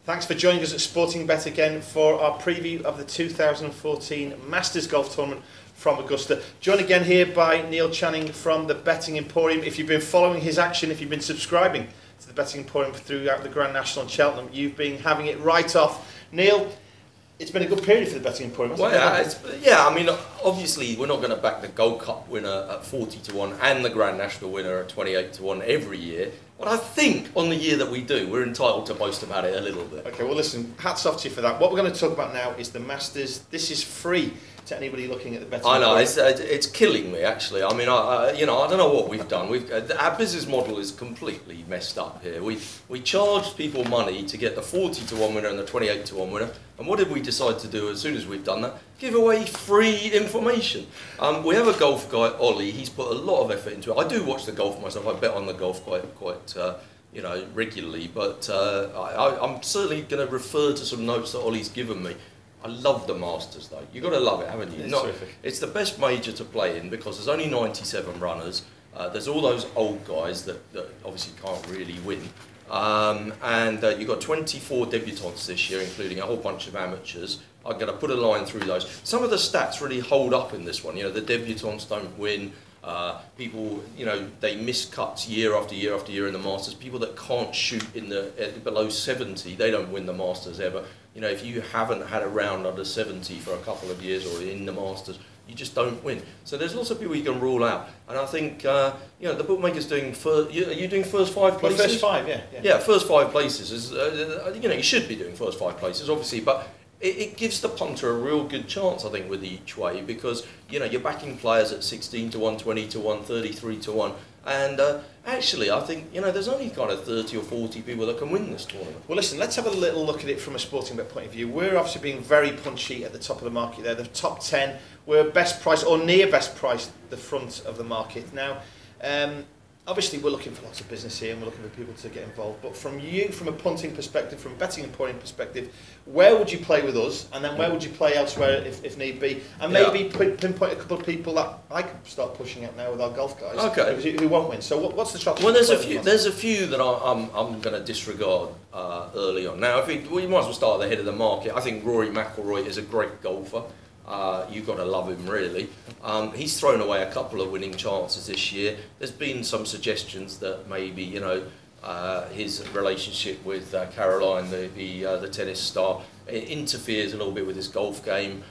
Thanks for joining us at Sportingbet again for our preview of the 2014 Masters Golf Tournament from Augusta. Joined again here by Neil Channing from the Betting Emporium. If you've been following his action, if you've been subscribing to the Betting Emporium throughout the Grand National in Cheltenham, you've been having it right off. Neil, it's been a good period for the Betting Emporium. Well, yeah, I mean, obviously we're not going to back the Gold Cup winner at 40 to 1 and the Grand National winner at 28 to 1 every year. But I think on the year that we do, we're entitled to boast about it a little bit. Okay, well listen, hats off to you for that. What we're going to talk about now is the Masters. This is free to anybody looking at the Betting Emporium. I know, it's killing me actually. I mean, I don't know what we've done. Our business model is completely messed up here. We charged people money to get the 40 to 1 winner and the 28 to 1 winner. And what did we decide to do as soon as we've done that? Give away free information. We have a golf guy, Ollie. He's put a lot of effort into it. I do watch the golf myself. I bet on the golf quite regularly. But I'm certainly going to refer to some notes that Ollie's given me. I love the Masters though. You've got to love it, haven't you? It's terrific. It's the best major to play in because there's only 97 runners. There's all those old guys that obviously can't really win. You've got 24 debutants this year, including a whole bunch of amateurs. I'm going to put a line through those. Some of the stats really hold up in this one. You know, the debutants don't win. People, they miss cuts year after year after year in the Masters. People that can't shoot in below 70, they don't win the Masters ever. You know, if you haven't had a round under 70 for a couple of years or in the Masters, you just don't win. So there's lots of people you can rule out. And I think, the bookmaker's doing are you doing first 5 places? Well, first 5, yeah. Yeah, first 5 places is, you should be doing first 5 places, obviously, but it gives the punter a real good chance, I think, with each way because, you're backing players at 16 to 1, 20 to 1, 33 to 1. And actually, I think, there's only kind of 30 or 40 people that can win this tournament. Well, listen, let's have a little look at it from a Sportingbet point of view. We're obviously being very punchy at the top of the market there. The top 10, we're best price or near best price, the front of the market. Now, obviously, we're looking for lots of business here and we're looking for people to get involved. But from you, from a punting perspective, from a Betting Emporium perspective, where would you play with us? And then where would you play elsewhere if need be? And maybe pinpoint a couple of people that I could start pushing out now with our golf guys. Okay. Who won't win. So what's the strategy? Well, there's a few that I'm going to disregard early on. Now, we might as well start at the head of the market. I think Rory McIlroy is a great golfer. You've got to love him, really. He's thrown away a couple of winning chances this year. There's been some suggestions that maybe, his relationship with Caroline, the tennis star, interferes a little bit with his golf game.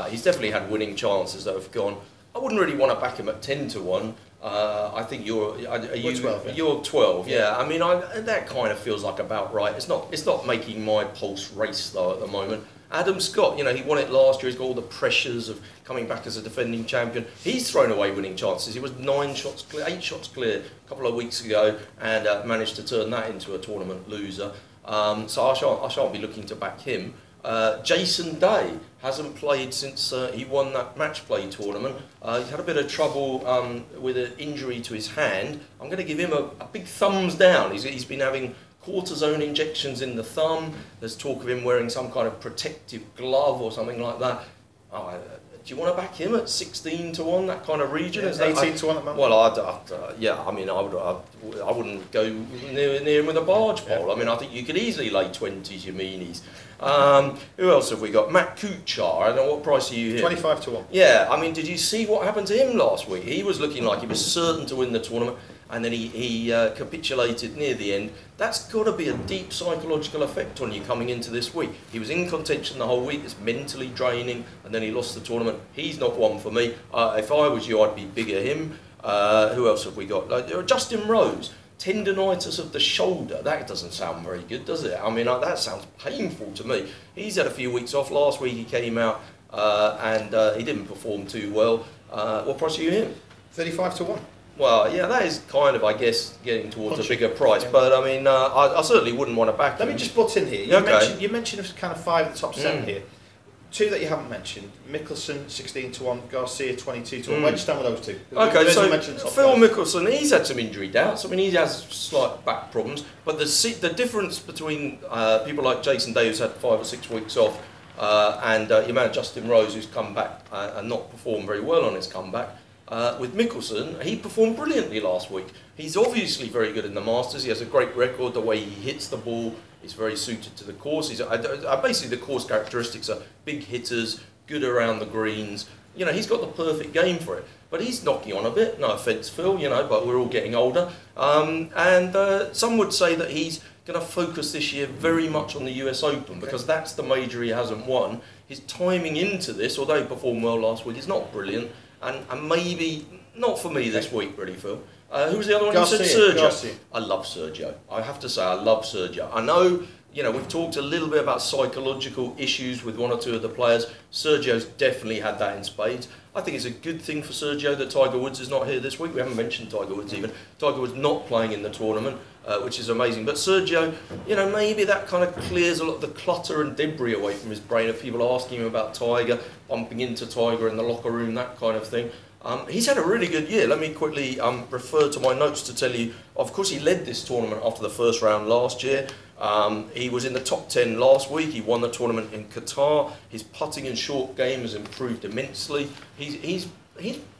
He's definitely had winning chances that have gone. I wouldn't really want to back him at 10 to 1. I think you're 12. Yeah. You're 12. Yeah. I mean, that kind of feels like about right. It's not making my pulse race though at the moment. Adam Scott, he won it last year. He's got all the pressures of coming back as a defending champion. He's thrown away winning chances. He was 8 shots clear a couple of weeks ago and managed to turn that into a tournament loser. So I shan't be looking to back him. Jason Day hasn't played since he won that match play tournament. He's had a bit of trouble with an injury to his hand. I'm going to give him a big thumbs down. He's been having cortisone injections in the thumb. There's talk of him wearing some kind of protective glove or something like that. Do you want to back him at 16 to 1, that kind of region? Yeah, 18 to 1 at the moment. Well, yeah, I mean, I wouldn't go near him with a barge pole. Yeah. I mean, I think you could easily lay 20s, you meanies. Who else have we got? Matt Kuchar. I don't know, what price are you here? 25 to 1. Yeah, I mean, did you see what happened to him last week? He was looking like he was certain to win the tournament, and then he capitulated near the end. That's got to be a deep psychological effect on you coming into this week. He was in contention the whole week. It's mentally draining, and then he lost the tournament. He's not one for me. If I was you, I'd be bigger him. Who else have we got? Justin Rose. Tendinitis of the shoulder. That doesn't sound very good, does it? I mean, that sounds painful to me. He's had a few weeks off. Last week he came out and he didn't perform too well. What price are you in? 35 to 1. Well, yeah, that is kind of, I guess, getting towards a bigger price. Yeah. But I mean, I certainly wouldn't want to back him. Let me just butt in here. You mentioned kind of 5 of the top 7 here. 2 that you haven't mentioned: Mickelson 16 to 1, Garcia 22 to 1. Where do you stand with those 2? Okay, so Phil Mickelson, he's had some injury doubts. I mean, he has slight back problems, but the difference between people like Jason Day, who's had 5 or 6 weeks off, and your man Justin Rose, who's come back and not performed very well on his comeback. With Mickelson, he performed brilliantly last week. He's obviously very good in the Masters. He has a great record. The way he hits the ball is very suited to the course. Basically, the course characteristics are big hitters, good around the greens. You know, he's got the perfect game for it. But he's knocking on a bit. No offence, Phil, you know, but we're all getting older. Some would say that he's going to focus this year very much on the US Open because that's the major he hasn't won. His timing into this, although he performed well last week, is not brilliant. And maybe not for me this week, really, Phil. Who was the other one? You said Sergio. Garcia. I love Sergio. I have to say, I love Sergio. I know, you know, we've talked a little bit about psychological issues with one or two of the players. Sergio's definitely had that in spades. I think it's a good thing for Sergio that Tiger Woods is not here this week. We haven't mentioned Tiger Woods even. Tiger Woods not playing in the tournament, which is amazing. But Sergio, you know, maybe that kind of clears a lot of the clutter and debris away from his brain of people asking him about Tiger, bumping into Tiger in the locker room, that kind of thing. He's had a really good year. Let me quickly refer to my notes to tell you, of course, he led this tournament after the first round last year. He was in the top 10 last week. He won the tournament in Qatar. His putting and short game has improved immensely. He's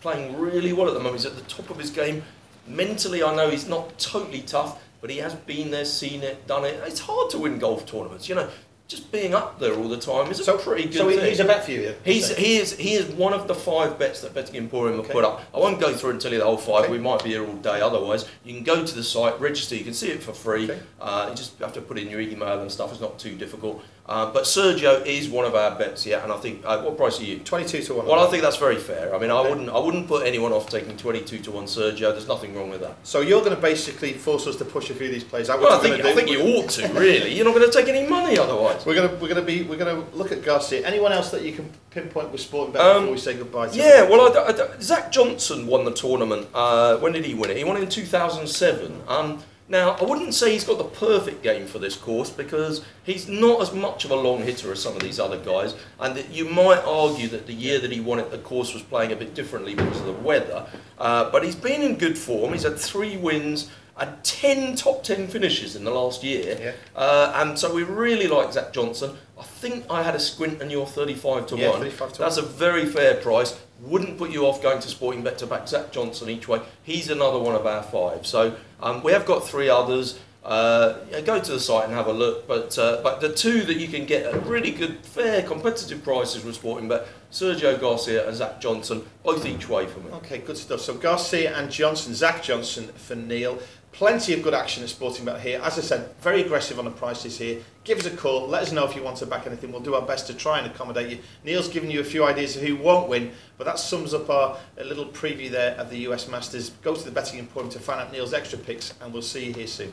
playing really well at the moment. He's at the top of his game. Mentally, I know he's not totally tough, but he has been there, seen it, done it. It's hard to win golf tournaments, you know. Just being up there all the time is a pretty good thing. So he's a bet for you? He is one of the 5 bets that Betting Emporium have put up. I won't go through and tell you the whole 5. Okay. We might be here all day otherwise. You can go to the site, register. You can see it for free. Okay. You just have to put in your email and stuff. It's not too difficult. But Sergio is one of our bets, yeah. And I think what price are you? 22 to 1. Well, I think that's very fair. I mean, okay. I wouldn't put anyone off taking 22 to 1 Sergio. There's nothing wrong with that. So you're going to basically force us to push a few of these plays. Well, I think you ought to. Really, you're not going to take any money otherwise. We're going to look at Garcia. Anyone else that you can pinpoint with Sportingbet before we say goodbye to Yeah, well, Zach Johnson won the tournament. When did he win it? He won it in 2007. Now, I wouldn't say he's got the perfect game for this course because he's not as much of a long hitter as some of these other guys, and that you might argue that the year that he won it, the course was playing a bit differently because of the weather. But he's been in good form. He's had 3 wins and 10 top 10 finishes in the last year. Yeah. And so we really like Zach Johnson. I think I had a squint and you're 35 to 1. 35 to That's 1. A very fair price. Wouldn't put you off going to Sportingbet to back Zach Johnson each way. He's another one of our 5. So we have got 3 others. Go to the site and have a look. But the 2 that you can get at really good, fair, competitive prices with Sportingbet, Sergio Garcia and Zach Johnson, both each way for me. Okay, good stuff. So Garcia and Johnson, Zach Johnson for Neil. Plenty of good action at Sportingbet here. As I said, very aggressive on the prices here. Give us a call. Let us know if you want to back anything. We'll do our best to try and accommodate you. Neil's given you a few ideas of who won't win, but that sums up our little preview there of the US Masters. Go to the Betting Emporium to find out Neil's extra picks, and we'll see you here soon.